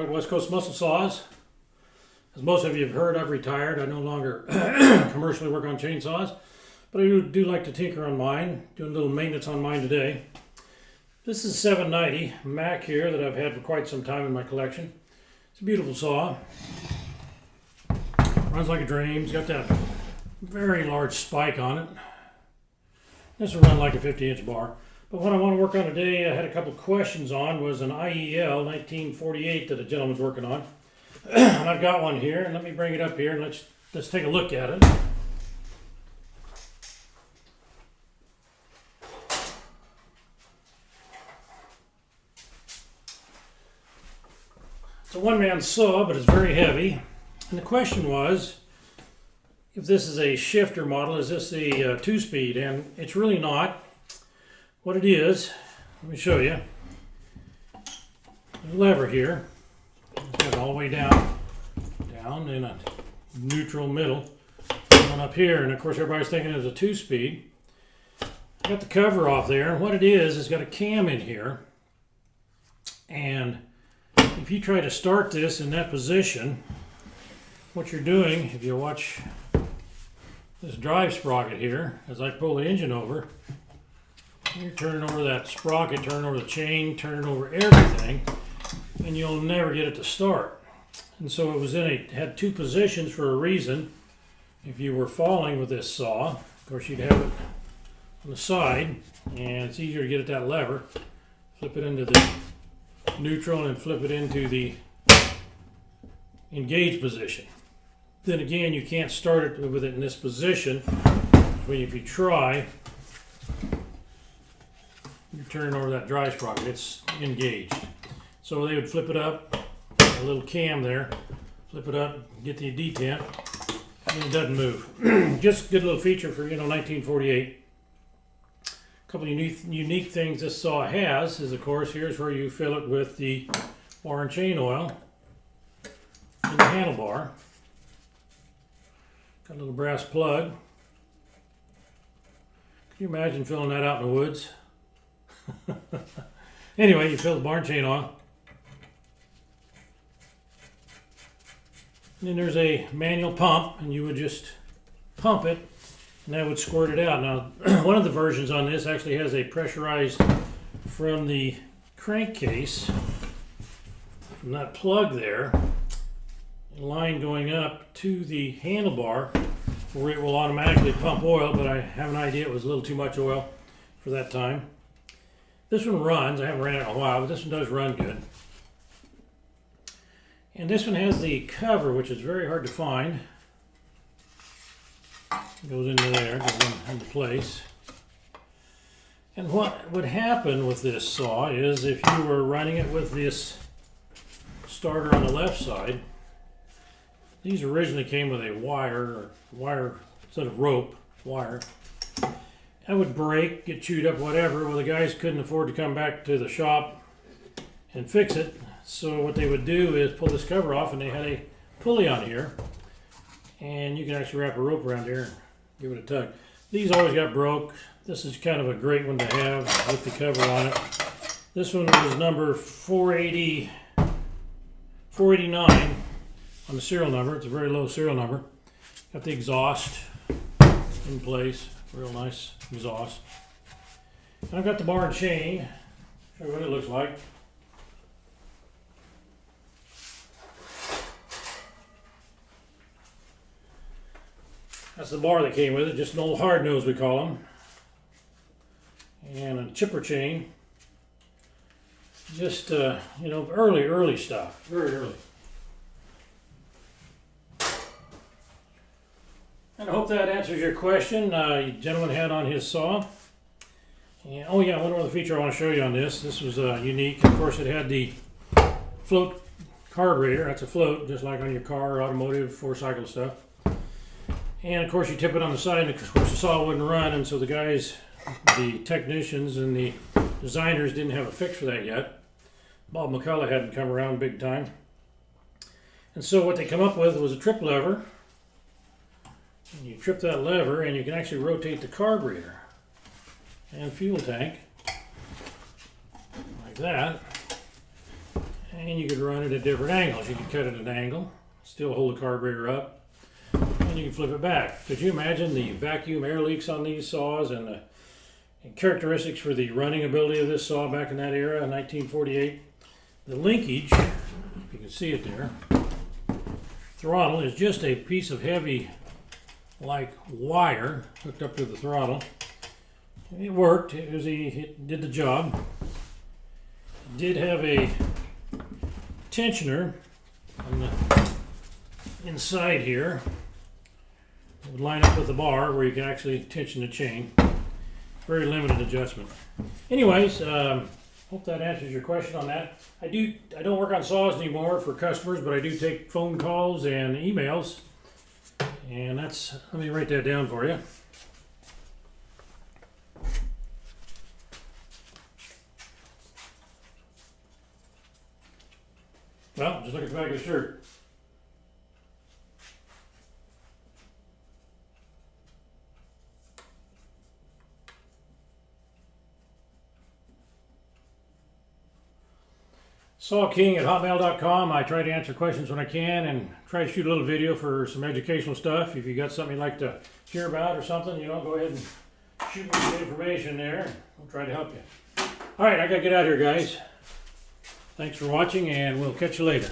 West Coast muscle saws. As most of you have heard, I've retired. I no longer commercially work on chainsaws, but I do like to tinker on mine, doing a little maintenance on mine today. This is a 790 Mac here that I've had for quite some time in my collection. It's a beautiful saw. Runs like a dream. It's got that very large spike on it. This will run like a 50-inch bar. But what I want to work on today, I had a couple questions on, was an IEL 1948 that a gentleman's working on. And I've got one here, and let me bring it up here and let's take a look at it. It's a one-man saw, but it's very heavy. And the question was, if this is a shifter model, is this a two-speed? And it's really not. What it is, let me show you. There's a lever here. It's got all the way down in a neutral middle. One up here, and of course everybody's thinking it's a two-speed. Got the cover off there, and what it is, it's got a cam in here. And if you try to start this in that position, what you're doing, if you watch this drive sprocket here, as I pull the engine over, you're turning over that sprocket, turning over the chain, turning over everything, and you'll never get it to start. And so it had two positions for a reason. If you were falling with this saw, of course you'd have it on the side, and it's easier to get at that lever. Flip it into the neutral and flip it into the engage position. Then again, you can't start it with it in this position. So if you try, you're turning over that drive sprocket, it's engaged. So they would flip it up, a little cam there, flip it up, get the detent, and it doesn't move. Just a good little feature for 1948. A couple of unique things this saw has is, of course, here's where you fill it with the bar and chain oil in the handlebar. Got a little brass plug. Can you imagine filling that out in the woods? Anyway, you fill the bar and chain oil. And then there's a manual pump, and you would just pump it, and that would squirt it out. Now, one of the versions on this actually has a pressurized from the crankcase, from that plug there, a line going up to the handlebar where it will automatically pump oil, but I have an idea it was a little too much oil for that time. This one runs. I haven't ran it in a while, but this one does run good. And this one has the cover, which is very hard to find. It goes into there, goes into place. And what would happen with this saw is if you were running it with this starter on the left side, these originally came with a wire instead of rope, wire. That would break, get chewed up, whatever. Well, the guys couldn't afford to come back to the shop and fix it. So what they would do is pull this cover off, and they had a pulley on here. And you can actually wrap a rope around here and give it a tug. These always got broke. This is kind of a great one to have with the cover on it. This one was number 489 on the serial number. It's a very low serial number. Got the exhaust in place. Real nice exhaust. And I've got the bar and chain. Show you what it looks like. That's the bar that came with it, just an old hard nose we call them. And a chipper chain. Just, early stuff. Very early. And I hope that answers your question. The gentleman had on his saw. And, oh yeah, one other feature I want to show you on this. This was unique. Of course, it had the float carburetor. That's a float, just like on your car, automotive, four-cycle stuff. And of course, you tip it on the side, and of course, the saw wouldn't run. And so the guys, the technicians and the designers didn't have a fix for that yet. Bob McCullough hadn't come around big time. And so what they come up with was a trip lever. And you trip that lever, and you can actually rotate the carburetor and fuel tank like that. And you could run it at different angles. You could cut it at an angle, still hold the carburetor up, and you can flip it back. Could you imagine the vacuum air leaks on these saws and the characteristics for the running ability of this saw back in that era, 1948? The linkage, if you can see it there, throttle is just a piece of heavy like wire hooked up to the throttle. It worked. It did the job. It did have a tensioner on the inside here. It would line up with the bar where you can actually tension the chain. Very limited adjustment. Anyways, hope that answers your question on that. I don't work on saws anymore for customers, but I do take phone calls and emails. And let me write that down for you. Well, just look at the back of the shirt. SawKing@hotmail.com. I try to answer questions when I can and try to shoot a little video for some educational stuff. If you got something you'd like to hear about or something, go ahead and shoot me some information there. I'll try to help you. All right, I got to get out of here, guys. Thanks for watching, and we'll catch you later.